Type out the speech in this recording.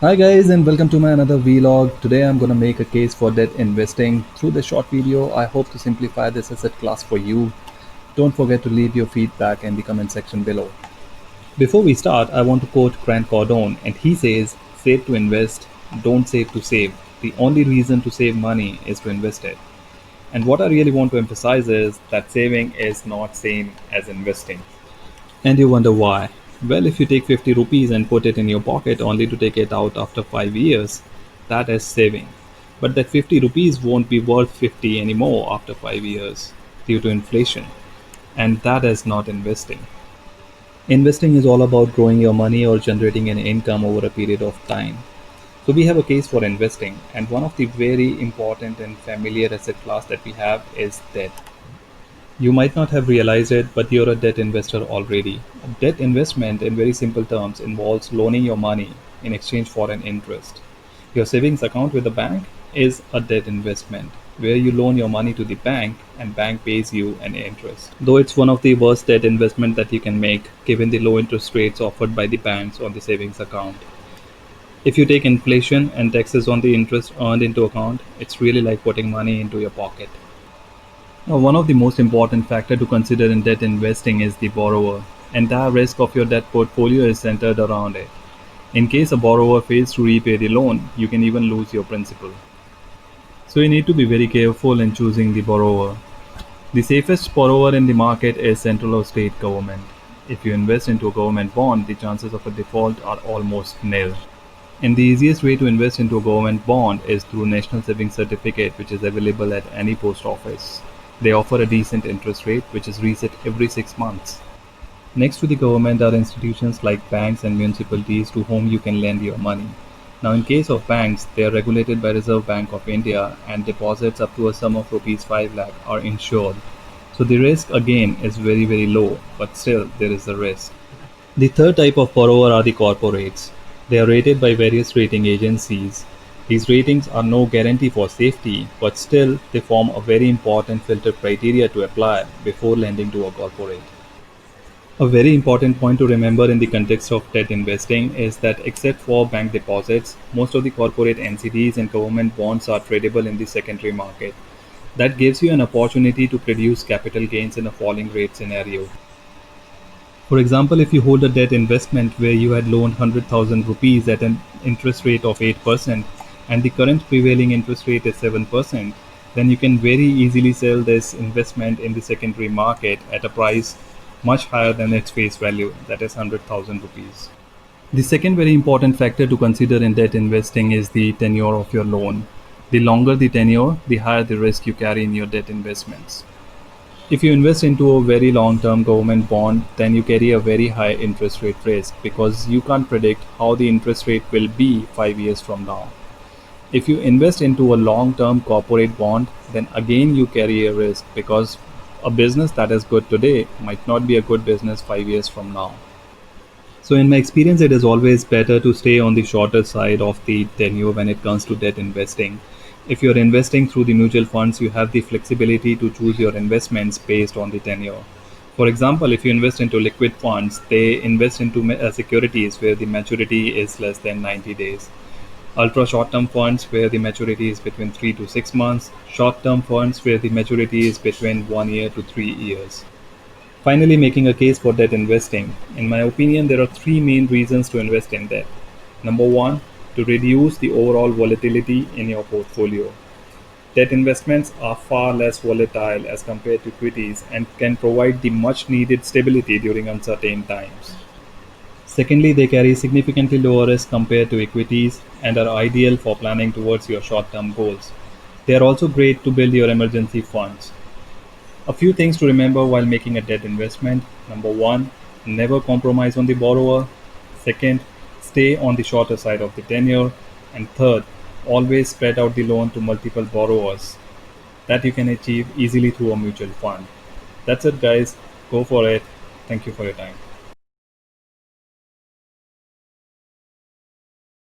Hi guys and welcome to my another vlog. Today I'm gonna make a case for debt investing. Through this short video, I hope to simplify this asset class for you. Don't forget to leave your feedback in the comment section below. Before we start, I want to quote Grant Cardone, and he says, "Save to invest, don't save to save. The only reason to save money is to invest it." And what I really want to emphasize is that saving is not same as investing. And you wonder why? Well, if you take 50 rupees and put it in your pocket only to take it out after 5 years, that is saving. But that 50 rupees won't be worth 50 anymore after 5 years due to inflation. And that is not investing. Investing is all about growing your money or generating an income over a period of time. So we have a case for investing, and one of the very important and familiar asset class that we have is debt. You might not have realized it, but you're a debt investor already. A debt investment, in very simple terms, involves loaning your money in exchange for an interest. Your savings account with the bank is a debt investment, where you loan your money to the bank and bank pays you an interest. Though it's one of the worst debt investment that you can make, given the low interest rates offered by the banks on the savings account. If you take inflation and taxes on the interest earned into account, it's really like putting money into your pocket. Now, one of the most important factors to consider in debt investing is the borrower. Entire risk of your debt portfolio is centered around it. In case a borrower fails to repay the loan, you can even lose your principal. So you need to be very careful in choosing the borrower. The safest borrower in the market is central or state government. If you invest into a government bond, the chances of a default are almost nil. And the easiest way to invest into a government bond is through National Savings Certificate, which is available at any post office. They offer a decent interest rate, which is reset every 6 months. Next to the government are institutions like banks and municipalities to whom you can lend your money. Now, in case of banks, they are regulated by Reserve Bank of India, and deposits up to a sum of rupees 5 lakh are insured. So the risk again is very low, but still there is a risk. The third type of borrower are the corporates. They are rated by various rating agencies. These ratings are no guarantee for safety, but still they form a very important filter criteria to apply before lending to a corporate. A very important point to remember in the context of debt investing is that except for bank deposits, most of the corporate NCDs and government bonds are tradable in the secondary market. That gives you an opportunity to produce capital gains in a falling rate scenario. For example, if you hold a debt investment where you had loaned 100,000 rupees at an interest rate of 8% and the current prevailing interest rate is 7%, then you can very easily sell this investment in the secondary market at a price much higher than its face value, that is 100,000 rupees. The second very important factor to consider in debt investing is the tenure of your loan. The longer the tenure, the higher the risk you carry in your debt investments. If you invest into a very long-term government bond, then you carry a very high interest rate risk because you can't predict how the interest rate will be 5 years from now. If you invest into a long-term corporate bond, then again you carry a risk because a business that is good today might not be a good business 5 years from now. So in my experience, it is always better to stay on the shorter side of the tenure when it comes to debt investing. If you're investing through the mutual funds, you have the flexibility to choose your investments based on the tenure. For example, if you invest into liquid funds, they invest into securities where the maturity is less than 90 days. Ultra short term funds where the maturity is between 3 to 6 months. Short term funds where the maturity is between 1 year to 3 years. Finally, making a case for debt investing. In my opinion, there are three main reasons to invest in debt. Number one, to reduce the overall volatility in your portfolio. Debt investments are far less volatile as compared to equities and can provide the much needed stability during uncertain times. Secondly, they carry significantly lower risk compared to equities and are ideal for planning towards your short term goals. They are also great to build your emergency funds. A few things to remember while making a debt investment. Number one, never compromise on the borrower. Second, stay on the shorter side of the tenure. And third, always spread out the loan to multiple borrowers that you can achieve easily through a mutual fund. That's it, guys. Go for it. Thank you for your time.